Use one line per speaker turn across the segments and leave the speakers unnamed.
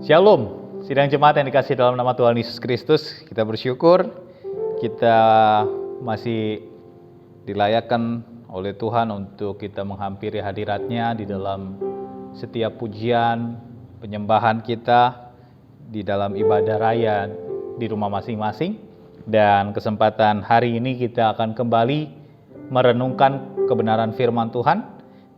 Shalom, sidang jemaat yang dikasihi dalam nama Tuhan Yesus Kristus. Kita bersyukur kita masih dilayakkan oleh Tuhan untuk kita menghampiri hadirat-Nya di dalam setiap pujian, penyembahan kita, di dalam ibadah raya di rumah masing-masing. Dan kesempatan hari ini kita akan kembali merenungkan kebenaran firman Tuhan.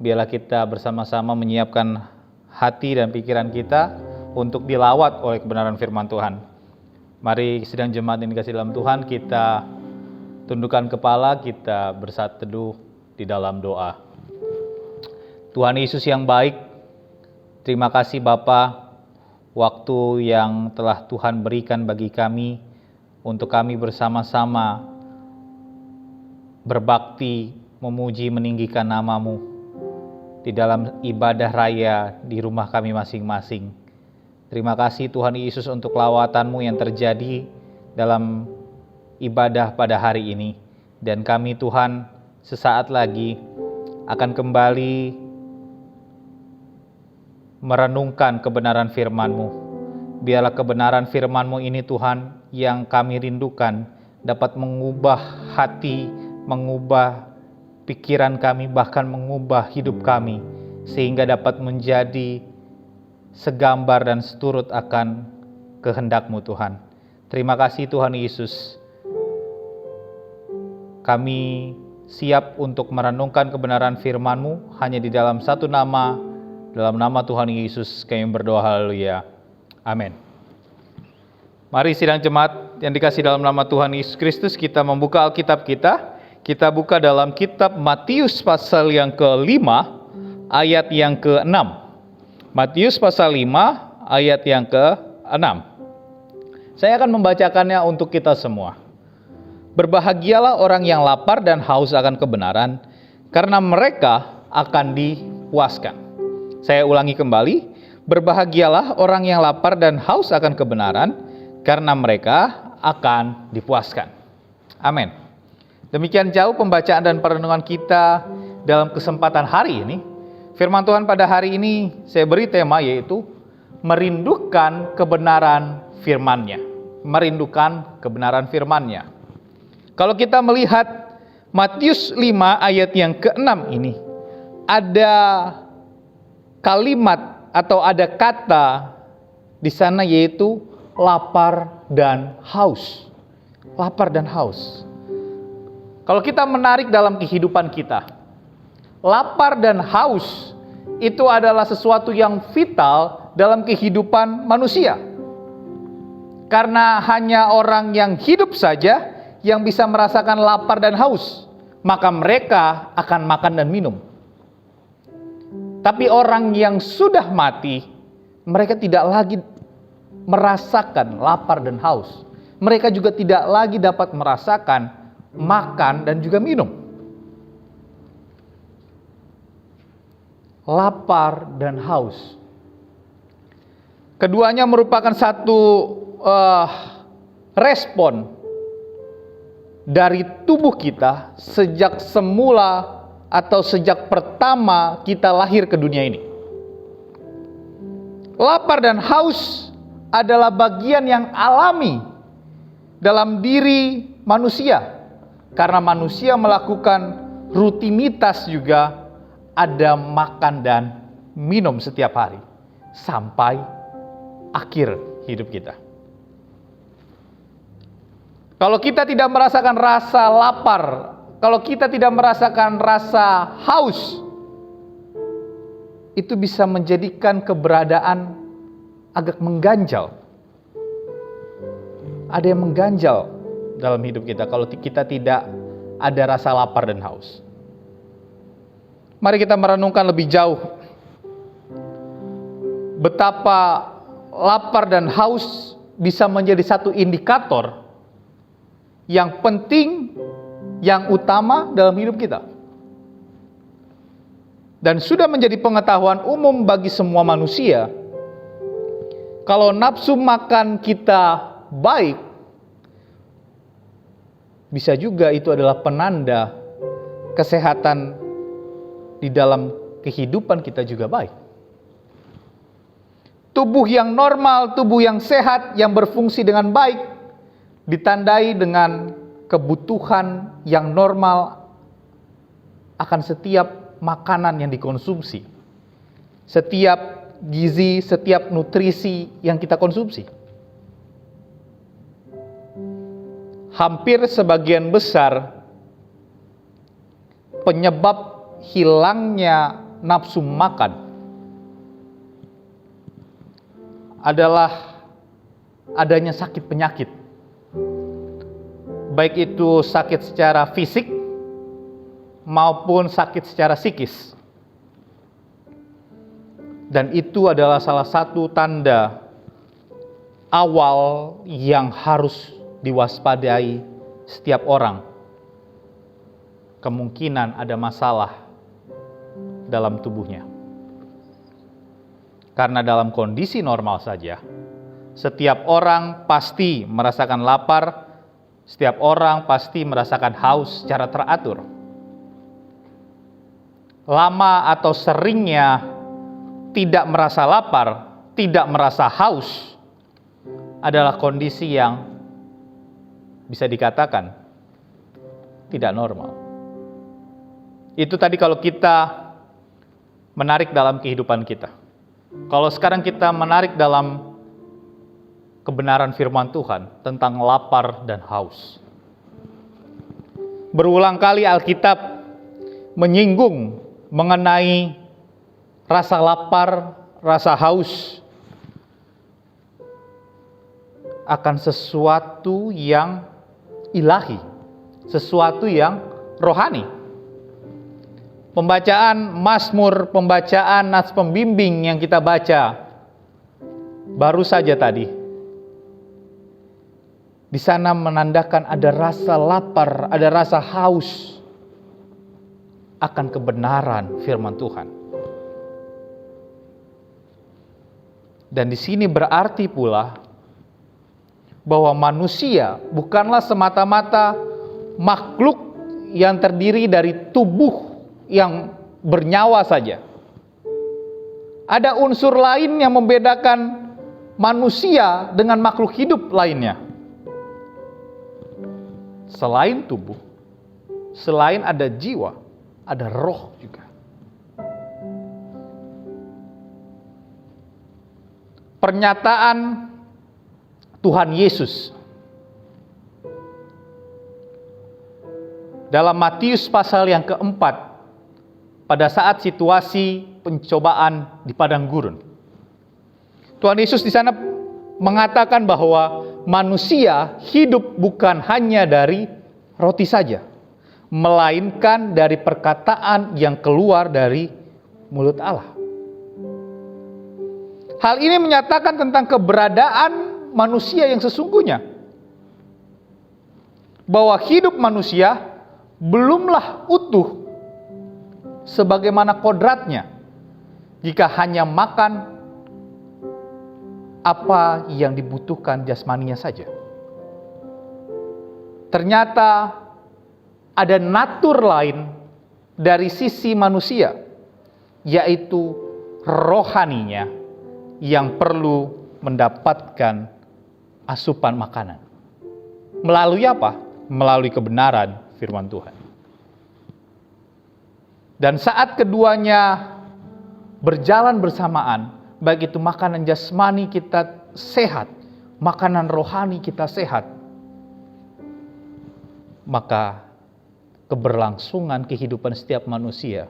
Biarlah kita bersama-sama menyiapkan hati dan pikiran kita untuk dilawat oleh kebenaran firman Tuhan. Mari sidang jemaat yang dikasihi dalam Tuhan, kita tundukkan kepala, kita bersatu teduh di dalam doa. Tuhan Yesus yang baik, terima kasih Bapa, waktu yang telah Tuhan berikan bagi kami untuk kami bersama-sama berbakti, memuji, meninggikan nama-Mu di dalam ibadah raya di rumah kami masing-masing. Terima kasih Tuhan Yesus untuk lawatan-Mu yang terjadi dalam ibadah pada hari ini. Dan kami Tuhan sesaat lagi akan kembali merenungkan kebenaran firman-Mu. Biarlah kebenaran firman-Mu ini Tuhan yang kami rindukan dapat mengubah hati, mengubah pikiran kami, bahkan mengubah hidup kami, sehingga dapat menjadi segambar dan seturut akan kehendak-Mu Tuhan. Terima kasih Tuhan Yesus. Kami siap untuk merenungkan kebenaran firman-Mu hanya di dalam satu nama, dalam nama Tuhan Yesus kami berdoa, haleluya. Amin. Mari sidang jemaat yang dikasihi dalam nama Tuhan Yesus Kristus, kita membuka Alkitab kita. Kita buka dalam kitab Matius pasal yang ke-5 ayat yang ke-6. Matius pasal 5 ayat yang ke-6. Saya akan membacakannya untuk kita semua. Berbahagialah orang yang lapar dan haus akan kebenaran, karena mereka akan dipuaskan. Saya ulangi kembali. Berbahagialah orang yang lapar dan haus akan kebenaran, karena mereka akan dipuaskan. Amin. Demikian jauh pembacaan dan perenungan kita dalam kesempatan hari ini. Firman Tuhan pada hari ini saya beri tema yaitu merindukan kebenaran firman-Nya. Merindukan kebenaran firman-Nya. Kalau kita melihat Matius 5 ayat yang ke-6 ini, ada kalimat atau ada kata di sana yaitu lapar dan haus. Lapar dan haus. Kalau kita menarik dalam kehidupan kita, lapar dan haus itu adalah sesuatu yang vital dalam kehidupan manusia. Karena hanya orang yang hidup saja yang bisa merasakan lapar dan haus, maka mereka akan makan dan minum. Tapi orang yang sudah mati, mereka tidak lagi merasakan lapar dan haus. Mereka juga tidak lagi dapat merasakan makan dan juga minum. Lapar dan haus. Keduanya merupakan satu respon dari tubuh kita sejak semula atau sejak pertama kita lahir ke dunia ini. Lapar dan haus adalah bagian yang alami dalam diri manusia. Karena manusia melakukan rutinitas juga ada makan dan minum setiap hari sampai akhir hidup kita. Kalau kita tidak merasakan rasa lapar, kalau kita tidak merasakan rasa haus, itu bisa menjadikan keberadaan agak mengganjal. Ada yang mengganjal dalam hidup kita kalau kita tidak ada rasa lapar dan haus. Mari kita merenungkan lebih jauh betapa lapar dan haus bisa menjadi satu indikator yang penting, yang utama dalam hidup kita. Dan sudah menjadi pengetahuan umum bagi semua manusia, kalau nafsu makan kita baik, bisa juga itu adalah penanda kesehatan di dalam kehidupan kita juga baik. Tubuh yang normal, tubuh yang sehat, yang berfungsi dengan baik, ditandai dengan kebutuhan yang normal akan setiap makanan yang dikonsumsi, setiap gizi, setiap nutrisi yang kita konsumsi. Hampir sebagian besar penyebab hilangnya nafsu makan adalah adanya sakit penyakit. Baik itu sakit secara fisik maupun sakit secara psikis. Dan itu adalah salah satu tanda awal yang harus diwaspadai setiap orang. Kemungkinan ada masalah dalam tubuhnya. Karena dalam kondisi normal saja, setiap orang pasti merasakan lapar, setiap orang pasti merasakan haus secara teratur. Lama atau seringnya tidak merasa lapar, tidak merasa haus, adalah kondisi yang bisa dikatakan tidak normal. Itu tadi kalau kita menarik dalam kehidupan kita. Kalau sekarang kita menarik dalam kebenaran firman Tuhan tentang lapar dan haus. Berulang kali Alkitab menyinggung mengenai rasa lapar, rasa haus akan sesuatu yang ilahi, sesuatu yang rohani. Pembacaan Mazmur, pembacaan Nats Pembimbing yang kita baca baru saja tadi, di sana menandakan ada rasa lapar, ada rasa haus akan kebenaran firman Tuhan. Dan di sini berarti pula bahwa manusia bukanlah semata-mata makhluk yang terdiri dari tubuh yang bernyawa saja. Ada unsur lain yang membedakan manusia dengan makhluk hidup lainnya. Selain tubuh, selain ada jiwa, ada roh juga. Pernyataan Tuhan Yesus dalam Matius pasal yang keempat, pada saat situasi pencobaan di padang gurun, Tuhan Yesus di sana mengatakan bahwa manusia hidup bukan hanya dari roti saja, melainkan dari perkataan yang keluar dari mulut Allah. Hal ini menyatakan tentang keberadaan manusia yang sesungguhnya, bahwa hidup manusia belumlah utuh sebagaimana kodratnya jika hanya makan apa yang dibutuhkan jasmaninya saja. Ternyata ada natur lain dari sisi manusia, yaitu rohaninya yang perlu mendapatkan asupan makanan. Melalui apa? Melalui kebenaran firman Tuhan. Dan saat keduanya berjalan bersamaan, baik itu makanan jasmani kita sehat, makanan rohani kita sehat, maka keberlangsungan kehidupan setiap manusia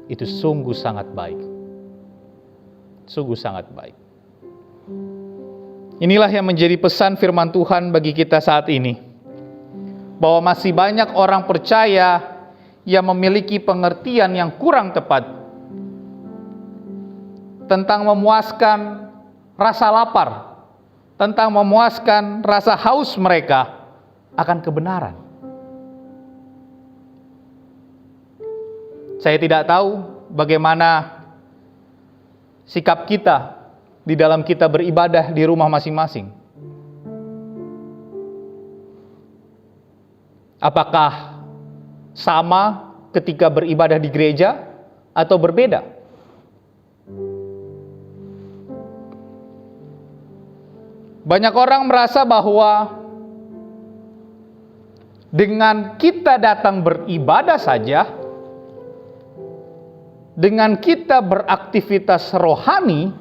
itu sungguh sangat baik. Sungguh sangat baik. Inilah yang menjadi pesan firman Tuhan bagi kita saat ini, bahwa masih banyak orang percaya yang memiliki pengertian yang kurang tepat tentang memuaskan rasa lapar, tentang memuaskan rasa haus mereka akan kebenaran. Saya tidak tahu bagaimana sikap kita di dalam kita beribadah di rumah masing-masing. Apakah sama ketika beribadah di gereja atau berbeda? Banyak orang merasa bahwa dengan kita datang beribadah saja, dengan kita beraktivitas rohani,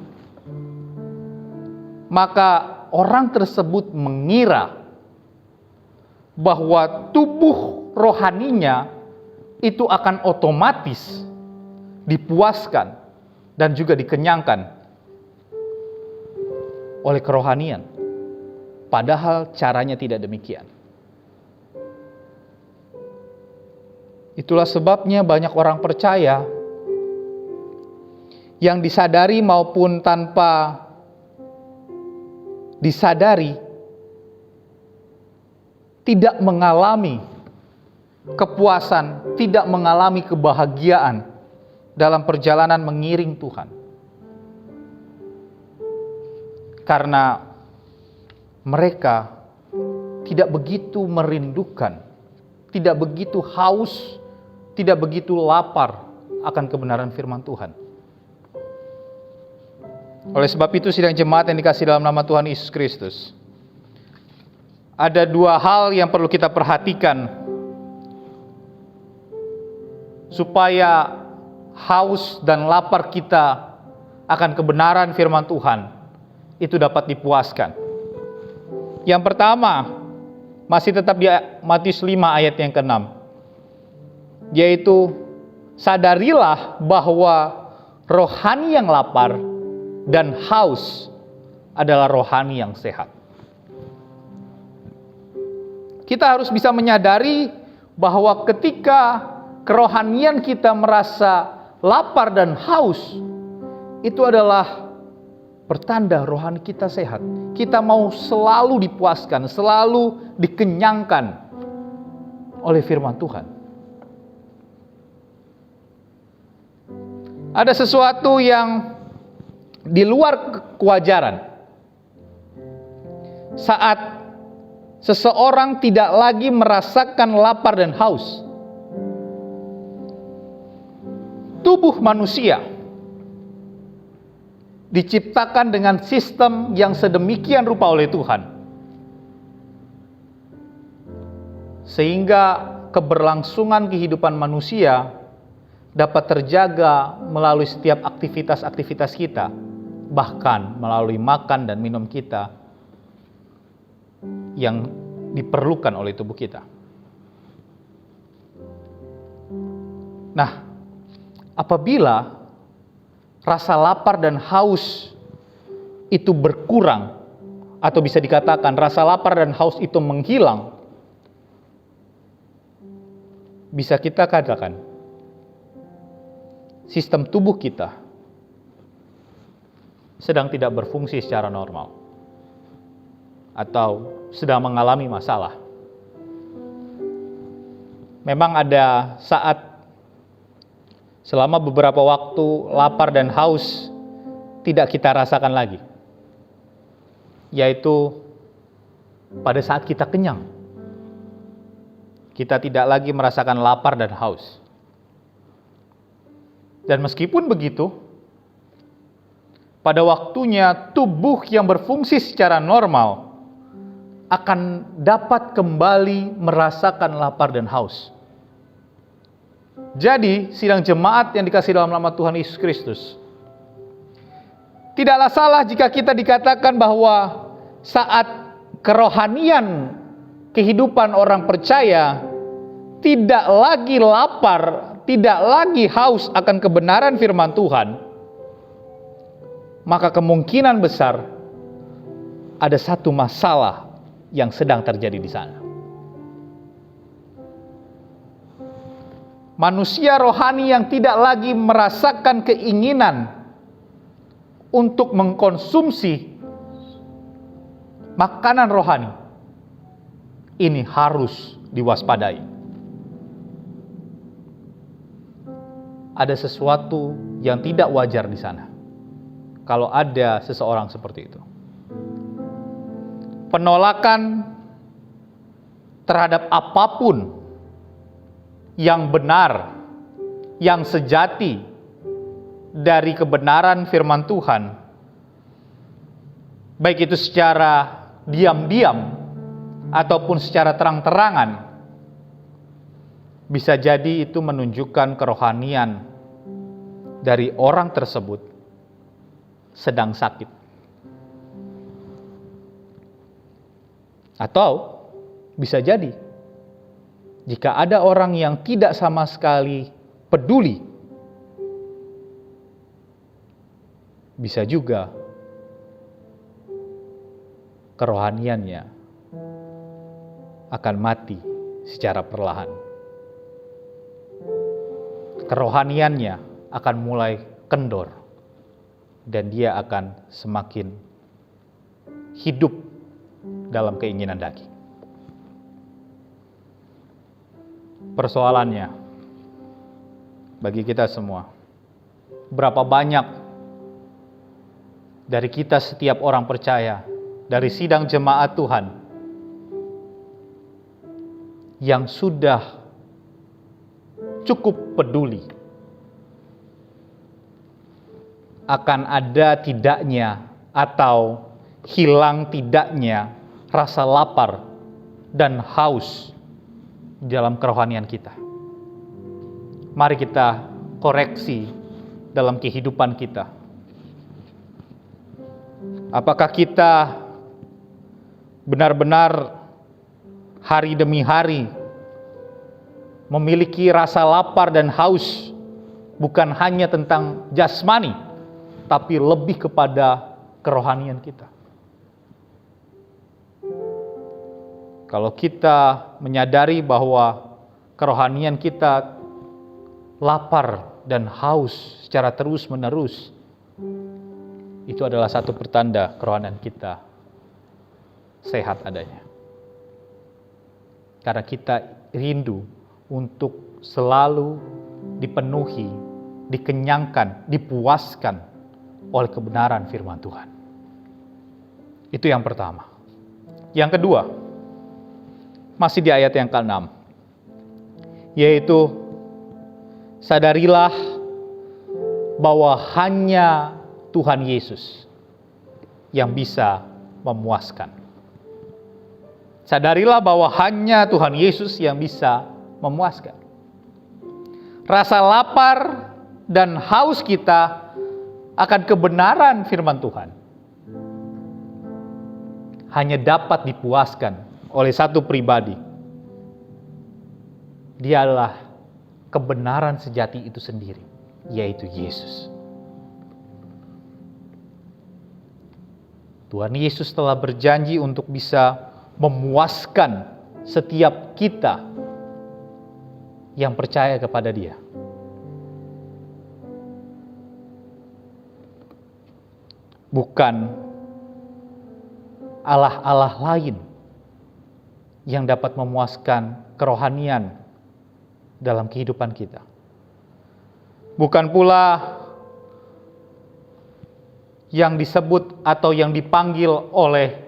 maka orang tersebut mengira bahwa tubuh rohaninya itu akan otomatis dipuaskan dan juga dikenyangkan oleh kerohanian. Padahal caranya tidak demikian. Itulah sebabnya banyak orang percaya yang disadari maupun tanpa disadari tidak mengalami kepuasan, tidak mengalami kebahagiaan dalam perjalanan mengiring Tuhan. Karena mereka tidak begitu merindukan, tidak begitu haus, tidak begitu lapar akan kebenaran firman Tuhan. Oleh sebab itu, sidang jemaat yang dikasihi dalam nama Tuhan Yesus Kristus, ada dua hal yang perlu kita perhatikan supaya haus dan lapar kita akan kebenaran firman Tuhan itu dapat dipuaskan. Yang pertama, masih tetap di Matius 5 ayat yang ke-6, yaitu sadarilah bahwa rohani yang lapar dan haus adalah rohani yang sehat. Kita harus bisa menyadari bahwa ketika kerohanian kita merasa lapar dan haus, itu adalah pertanda rohani kita sehat. Kita mau selalu dipuaskan, selalu dikenyangkan oleh firman Tuhan. Ada sesuatu yang di luar kewajaran saat seseorang tidak lagi merasakan lapar dan haus. Tubuh manusia diciptakan dengan sistem yang sedemikian rupa oleh Tuhan, sehingga keberlangsungan kehidupan manusia dapat terjaga melalui setiap aktivitas-aktivitas kita, bahkan melalui makan dan minum kita yang diperlukan oleh tubuh kita. Nah, apabila rasa lapar dan haus itu berkurang, atau bisa dikatakan rasa lapar dan haus itu menghilang, bisa kita katakan sistem tubuh kita sedang tidak berfungsi secara normal atau sedang mengalami masalah. Memang ada saat selama beberapa waktu lapar dan haus tidak kita rasakan lagi, yaitu pada saat kita kenyang. Kita tidak lagi merasakan lapar dan haus. Dan meskipun begitu, pada waktunya tubuh yang berfungsi secara normal akan dapat kembali merasakan lapar dan haus. Jadi, sidang jemaat yang dikasihi dalam nama Tuhan Yesus Kristus, tidaklah salah jika kita dikatakan bahwa saat kerohanian kehidupan orang percaya tidak lagi lapar, tidak lagi haus akan kebenaran firman Tuhan, maka kemungkinan besar ada satu masalah yang sedang terjadi di sana. Manusia rohani yang tidak lagi merasakan keinginan untuk mengkonsumsi makanan rohani, ini harus diwaspadai. Ada sesuatu yang tidak wajar di sana kalau ada seseorang seperti itu. Penolakan terhadap apapun yang benar, yang sejati dari kebenaran firman Tuhan baik itu secara diam-diam ataupun secara terang-terangan, bisa jadi itu menunjukkan kerohanian dari orang tersebut sedang sakit. Atau bisa jadi jika ada orang yang tidak sama sekali peduli, bisa juga kerohaniannya akan mati secara perlahan. Kerohaniannya akan mulai kendor dan dia akan semakin hidup dalam keinginan daging. Persoalannya bagi kita semua, berapa banyak dari kita setiap orang percaya dari sidang jemaat Tuhan yang sudah cukup peduli akan ada tidaknya atau hilang tidaknya rasa lapar dan haus dalam kerohanian kita. Mari kita koreksi dalam kehidupan kita. Apakah kita benar-benar hari demi hari memiliki rasa lapar dan haus, bukan hanya tentang jasmani, tapi lebih kepada kerohanian kita. Kalau kita menyadari bahwa kerohanian kita lapar dan haus secara terus-menerus, itu adalah satu pertanda kerohanian kita sehat adanya. Karena kita rindu untuk selalu dipenuhi, dikenyangkan, dipuaskan oleh kebenaran firman Tuhan. Itu yang pertama. Yang kedua, masih di ayat yang ke-6, yaitu sadarilah bahwa hanya Tuhan Yesus yang bisa memuaskan. Sadarilah bahwa hanya Tuhan Yesus yang bisa memuaskan. Rasa lapar dan haus kita akan kebenaran firman Tuhan hanya dapat dipuaskan oleh satu pribadi. Dia adalah kebenaran sejati itu sendiri, yaitu Yesus. Tuhan Yesus telah berjanji untuk bisa memuaskan setiap kita yang percaya kepada Dia. Bukan Allah-Allah lain yang dapat memuaskan kerohanian dalam kehidupan kita. Bukan pula yang disebut atau yang dipanggil oleh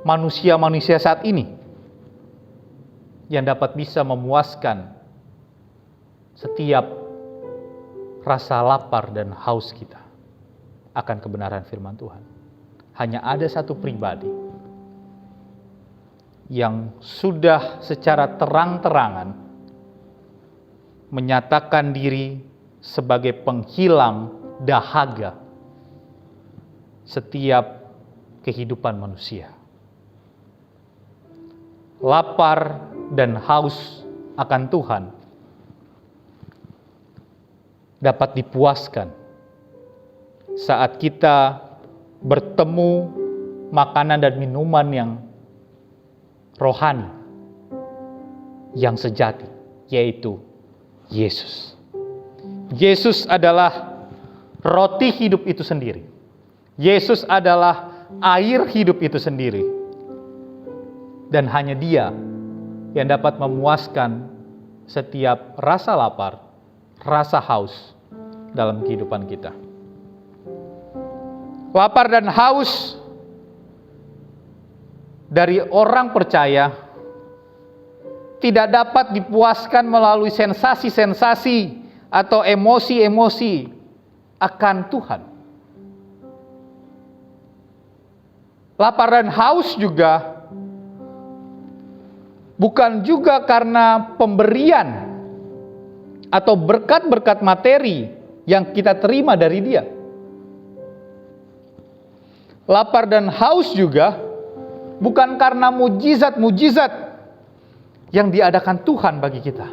manusia-manusia saat ini yang dapat bisa memuaskan setiap rasa lapar dan haus kita akan kebenaran firman Tuhan. Hanya ada satu pribadi yang sudah secara terang-terangan menyatakan diri sebagai penghilang dahaga setiap kehidupan manusia. Lapar dan haus akan Tuhan dapat dipuaskan saat kita bertemu makanan dan minuman yang rohani, yang sejati, yaitu Yesus. Yesus adalah roti hidup itu sendiri. Yesus adalah air hidup itu sendiri. Dan hanya Dia yang dapat memuaskan setiap rasa lapar, rasa haus dalam kehidupan kita. Lapar dan haus dari orang percaya tidak dapat dipuaskan melalui sensasi-sensasi atau emosi-emosi akan Tuhan. Lapar dan haus juga bukan juga karena pemberian atau berkat-berkat materi yang kita terima dari Dia. Lapar dan haus juga bukan karena mujizat-mujizat yang diadakan Tuhan bagi kita.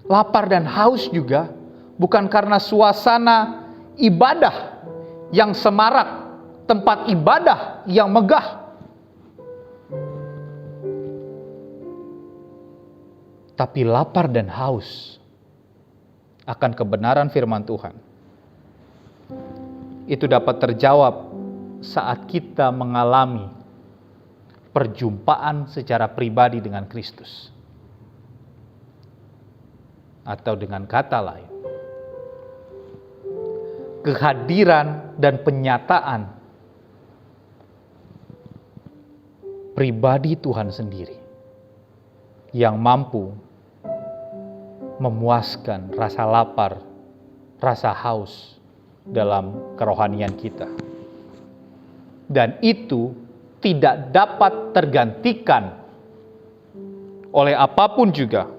Lapar dan haus juga bukan karena suasana ibadah yang semarak, tempat ibadah yang megah. Tapi lapar dan haus akan kebenaran firman Tuhan. Itu dapat terjawab saat kita mengalami perjumpaan secara pribadi dengan Kristus. Atau dengan kata lain, kehadiran dan penyataan pribadi Tuhan sendiri yang mampu memuaskan rasa lapar, rasa haus dalam kerohanian kita. Dan itu tidak dapat tergantikan oleh apapun juga,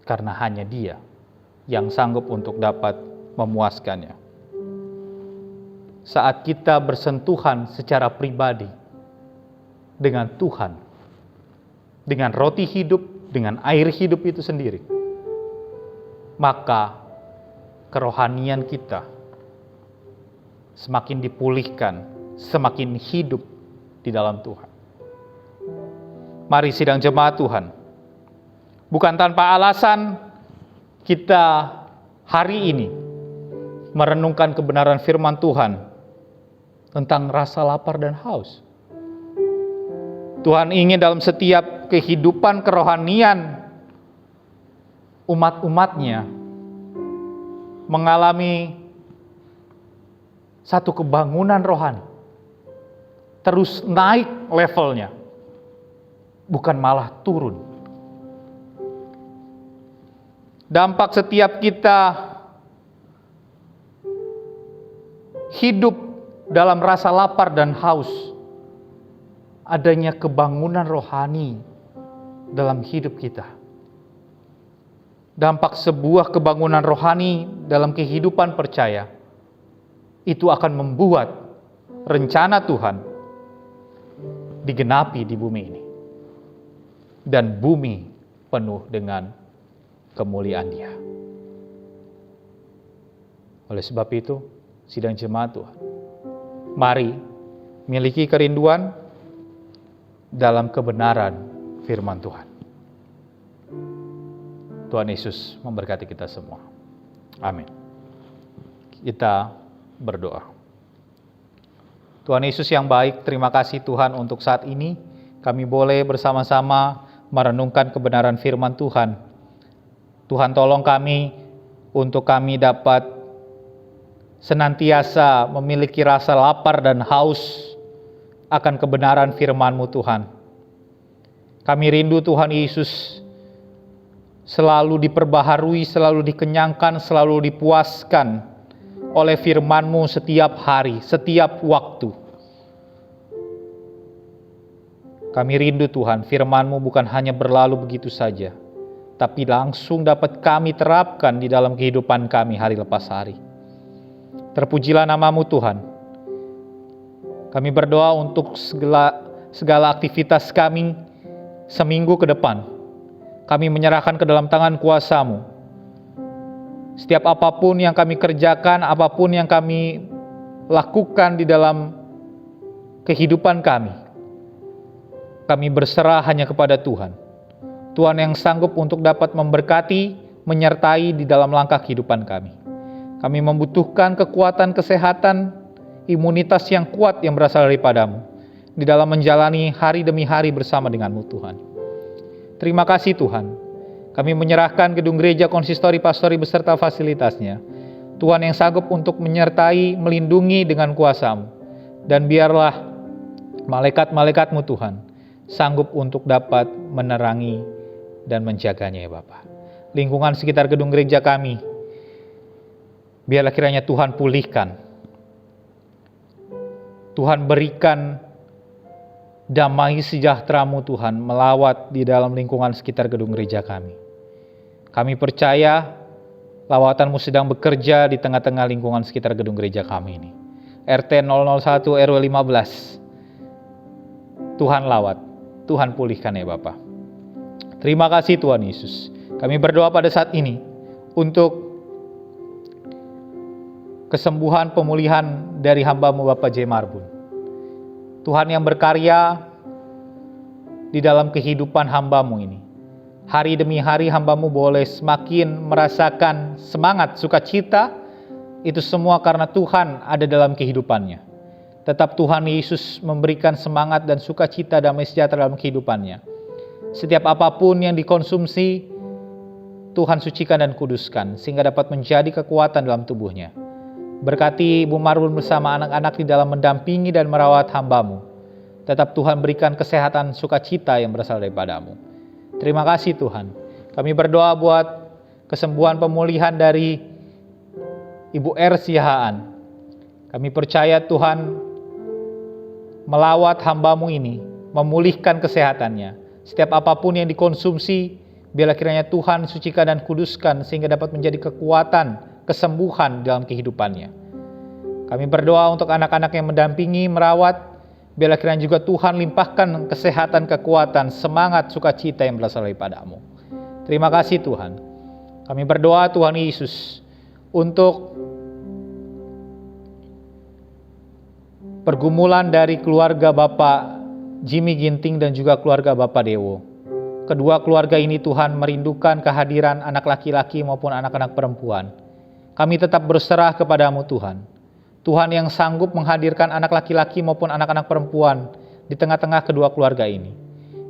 karena hanya Dia yang sanggup untuk dapat memuaskannya. Saat kita bersentuhan secara pribadi dengan Tuhan, dengan roti hidup, dengan air hidup itu sendiri, maka kerohanian kita semakin dipulihkan, semakin hidup di dalam Tuhan. Mari sidang jemaat Tuhan, bukan tanpa alasan kita hari ini merenungkan kebenaran firman Tuhan tentang rasa lapar dan haus. Tuhan ingin dalam setiap kehidupan kerohanian umat-umatnya mengalami satu kebangunan rohani, terus naik levelnya, bukan malah turun. Dampak setiap kita hidup dalam rasa lapar dan haus, adanya kebangunan rohani dalam hidup kita. Dampak sebuah kebangunan rohani dalam kehidupan percaya, itu akan membuat rencana Tuhan digenapi di bumi ini. Dan bumi penuh dengan kemuliaan Dia. Oleh sebab itu, sidang jemaat Tuhan, mari miliki kerinduan dalam kebenaran firman Tuhan. Tuhan Yesus memberkati kita semua. Amin. Kita berdoa. Tuhan Yesus yang baik, terima kasih Tuhan untuk saat ini kami boleh bersama-sama merenungkan kebenaran firman Tuhan. Tuhan tolong kami untuk kami dapat senantiasa memiliki rasa lapar dan haus akan kebenaran firman-Mu Tuhan. Kami rindu Tuhan Yesus selalu diperbaharui, selalu dikenyangkan, selalu dipuaskan oleh firman-Mu setiap hari, setiap waktu. Kami rindu Tuhan, firman-Mu bukan hanya berlalu begitu saja, tapi langsung dapat kami terapkan di dalam kehidupan kami hari lepas hari. Terpujilah nama-Mu Tuhan. Kami berdoa untuk segala aktivitas kami seminggu ke depan. Kami menyerahkan ke dalam tangan kuasa-Mu. Setiap apapun yang kami kerjakan, apapun yang kami lakukan di dalam kehidupan kami berserah hanya kepada Tuhan. Tuhan yang sanggup untuk dapat memberkati, menyertai di dalam langkah kehidupan kami. Kami membutuhkan kekuatan kesehatan, imunitas yang kuat yang berasal daripada-Mu di dalam menjalani hari demi hari bersama dengan-Mu Tuhan. Terima kasih Tuhan. Kami menyerahkan gedung gereja, konsistori, pastori beserta fasilitasnya. Tuhan yang sanggup untuk menyertai, melindungi dengan kuasa-Mu. Dan biarlah malaikat-malaikat-Mu Tuhan sanggup untuk dapat menerangi dan menjaganya ya Bapa. Lingkungan sekitar gedung gereja kami biarlah kiranya Tuhan pulihkan. Tuhan berikan damai sejahtera-Mu Tuhan melawat di dalam lingkungan sekitar gedung gereja kami. Kami percaya lawatan-Mu sedang bekerja di tengah-tengah lingkungan sekitar gedung gereja kami ini. RT 001 RW 15. Tuhan lawat, Tuhan pulihkan ya Bapa. Terima kasih Tuhan Yesus. Kami berdoa pada saat ini untuk kesembuhan pemulihan dari hamba-Mu Bapak J. Marbun. Tuhan yang berkarya di dalam kehidupan hamba-Mu ini. Hari demi hari hamba-Mu boleh semakin merasakan semangat, sukacita. Itu semua karena Tuhan ada dalam kehidupannya. Tetap Tuhan Yesus memberikan semangat dan sukacita damai sejahtera dalam kehidupannya. Setiap apapun yang dikonsumsi, Tuhan sucikan dan kuduskan, sehingga dapat menjadi kekuatan dalam tubuhnya. Berkati Ibu Marbun bersama anak-anak di dalam mendampingi dan merawat hamba-Mu. Tetap Tuhan berikan kesehatan sukacita yang berasal daripada-Mu. Terima kasih Tuhan. Kami berdoa buat kesembuhan pemulihan dari Ibu R. Sihaan. Kami percaya Tuhan melawat hamba-Mu ini, memulihkan kesehatannya. Setiap apapun yang dikonsumsi, biarlah kiranya Tuhan sucikan dan kuduskan sehingga dapat menjadi kekuatan, kesembuhan dalam kehidupannya. Kami berdoa untuk anak-anak yang mendampingi, merawat, biarlah kiranya juga Tuhan limpahkan kesehatan, kekuatan, semangat, sukacita yang berasal daripada-Mu. Terima kasih Tuhan. Kami berdoa Tuhan Yesus untuk pergumulan dari keluarga Bapak Jimmy Ginting dan juga keluarga Bapak Dewo. Kedua keluarga ini Tuhan merindukan kehadiran anak laki-laki maupun anak-anak perempuan. Kami tetap berserah kepada-Mu Tuhan. Tuhan yang sanggup menghadirkan anak laki-laki maupun anak-anak perempuan di tengah-tengah kedua keluarga ini.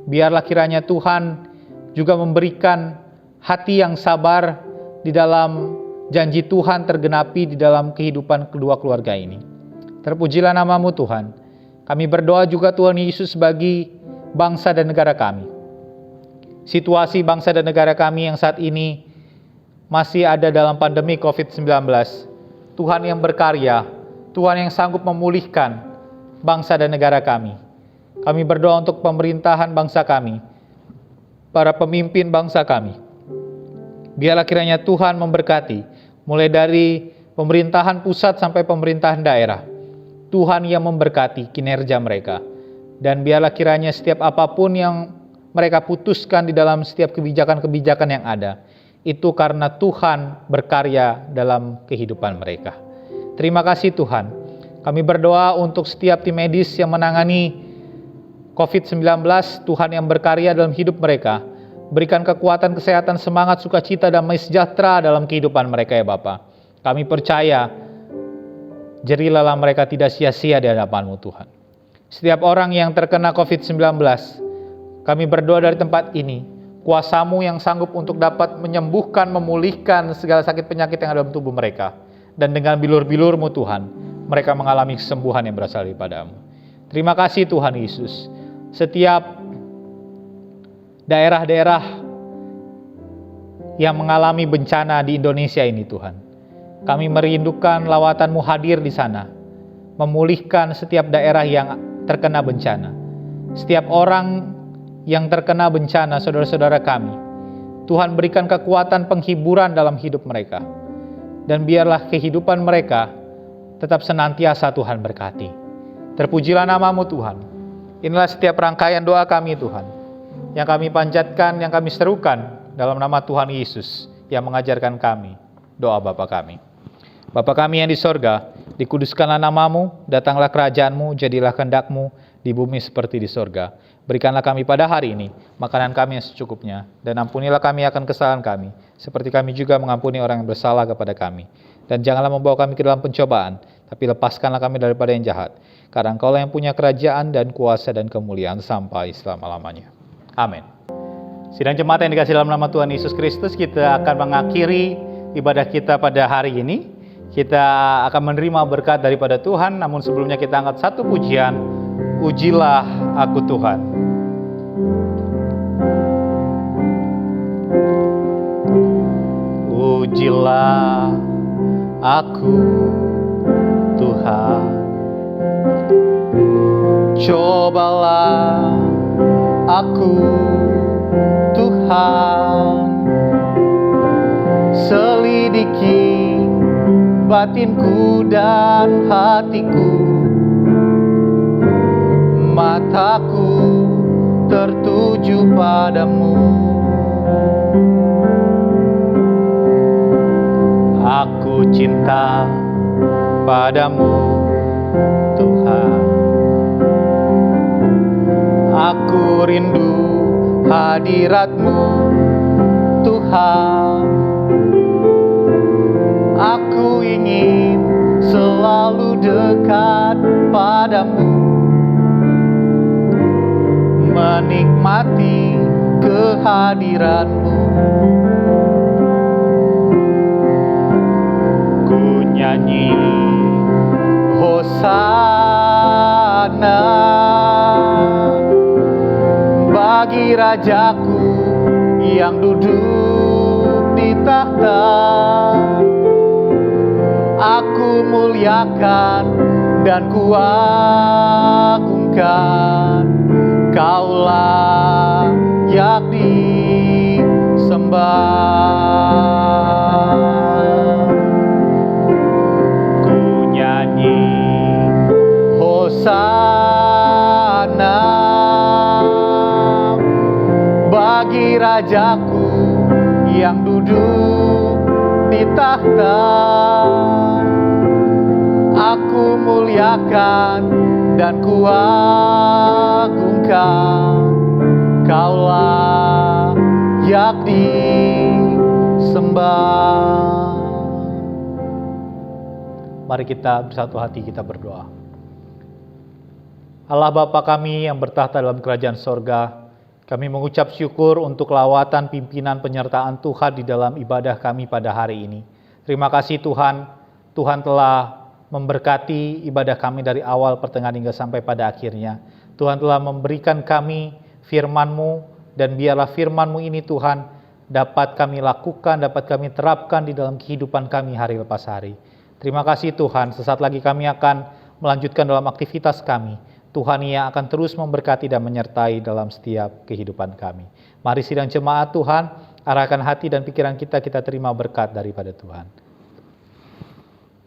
Biarlah kiranya Tuhan juga memberikan hati yang sabar di dalam janji Tuhan tergenapi di dalam kehidupan kedua keluarga ini. Terpujilah nama-Mu Tuhan. Kami berdoa juga Tuhan Yesus bagi bangsa dan negara kami. Situasi bangsa dan negara kami yang saat ini masih ada dalam pandemi COVID-19. Tuhan yang berkarya, Tuhan yang sanggup memulihkan bangsa dan negara kami. Kami berdoa untuk pemerintahan bangsa kami, para pemimpin bangsa kami. Biarlah kiranya Tuhan memberkati, mulai dari pemerintahan pusat sampai pemerintahan daerah. Tuhan yang memberkati kinerja mereka. Dan biarlah kiranya setiap apapun yang mereka putuskan di dalam setiap kebijakan-kebijakan yang ada, itu karena Tuhan berkarya dalam kehidupan mereka. Terima kasih Tuhan. Kami berdoa untuk setiap tim medis yang menangani COVID-19, Tuhan yang berkarya dalam hidup mereka. Berikan kekuatan, kesehatan, semangat, sukacita, damai sejahtera dalam kehidupan mereka ya Bapa. Kami percaya jerih lelah mereka tidak sia-sia di hadapan-Mu Tuhan. Setiap orang yang terkena COVID-19, kami berdoa dari tempat ini, kuasa-Mu yang sanggup untuk dapat menyembuhkan, memulihkan segala sakit penyakit yang ada dalam tubuh mereka. Dan dengan bilur-bilur-Mu Tuhan, mereka mengalami kesembuhan yang berasal daripada-Mu. Terima kasih Tuhan Yesus. Setiap daerah-daerah yang mengalami bencana di Indonesia ini Tuhan, kami merindukan lawatan-Mu hadir di sana, memulihkan setiap daerah yang terkena bencana. Setiap orang yang terkena bencana, saudara-saudara kami, Tuhan berikan kekuatan penghiburan dalam hidup mereka. Dan biarlah kehidupan mereka tetap senantiasa Tuhan berkati. Terpujilah nama-Mu Tuhan. Inilah setiap rangkaian doa kami Tuhan, yang kami panjatkan, yang kami serukan dalam nama Tuhan Yesus yang mengajarkan kami doa Bapa kami. Bapa kami yang di sorga, dikuduskanlah nama-Mu, datanglah kerajaan-Mu, jadilah kehendak-Mu di bumi seperti di sorga. Berikanlah kami pada hari ini makanan kami yang secukupnya, dan ampunilah kami akan kesalahan kami, seperti kami juga mengampuni orang yang bersalah kepada kami. Dan janganlah membawa kami ke dalam pencobaan, tapi lepaskanlah kami daripada yang jahat. Karena Engkau-lah yang punya kerajaan dan kuasa dan kemuliaan sampai selama-lamanya. Amin. Sidang jemaat yang dikasihi dalam nama Tuhan Yesus Kristus, kita akan mengakhiri ibadah kita pada hari ini. Kita akan menerima berkat daripada Tuhan, namun sebelumnya kita angkat satu pujian, Ujilah Aku Tuhan. Ujilah aku Tuhan. Cobalah aku Tuhan, selidiki batinku dan hatiku, mataku tertuju padamu. Aku cinta padamu Tuhan, aku rindu hadirat-Mu Tuhan. Aku ingin selalu dekat padamu, menikmati kehadiran-Mu. Ku nyanyi Hosana bagi Rajaku yang duduk di tahta. Aku muliakan dan kuagungkan, Kaulah yang disembah. Ku nyanyi Hosana bagi Rajaku yang duduk di tahta. Aku muliakan dan kuagungkan, Kaulah yang disembah. Mari kita bersatu hati, kita berdoa. Allah Bapa kami yang bertahta dalam kerajaan sorga, kami mengucap syukur untuk lawatan pimpinan penyertaan Tuhan di dalam ibadah kami pada hari ini. Terima kasih Tuhan, Tuhan telah memberkati ibadah kami dari awal, pertengahan hingga sampai pada akhirnya. Tuhan telah memberikan kami firman-Mu, dan biarlah firman-Mu ini Tuhan dapat kami lakukan, dapat kami terapkan di dalam kehidupan kami hari lepas hari. Terima kasih Tuhan, sesaat lagi kami akan melanjutkan dalam aktivitas kami. Tuhan yang akan terus memberkati dan menyertai dalam setiap kehidupan kami. Mari sidang jemaat Tuhan, arahkan hati dan pikiran kita terima berkat daripada Tuhan.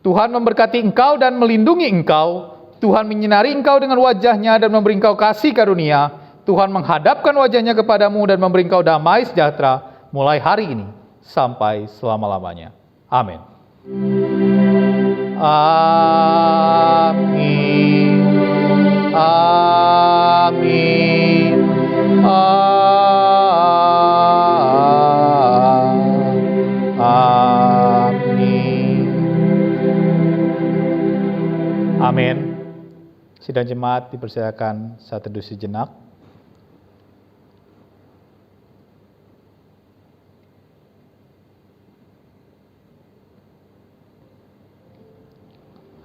Tuhan memberkati engkau dan melindungi engkau. Tuhan menyinari engkau dengan wajah-Nya dan memberi engkau kasih karunia. Tuhan menghadapkan wajah-Nya kepadamu dan memberi engkau damai sejahtera mulai hari ini sampai selama-lamanya. Amin. Amin. Amin. Amin. Sidang jemaat dipersilakan saat teduh sejenak.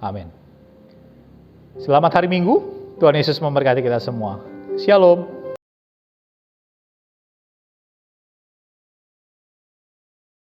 Amin. Selamat hari Minggu. Tuhan Yesus memberkati kita semua. Shalom.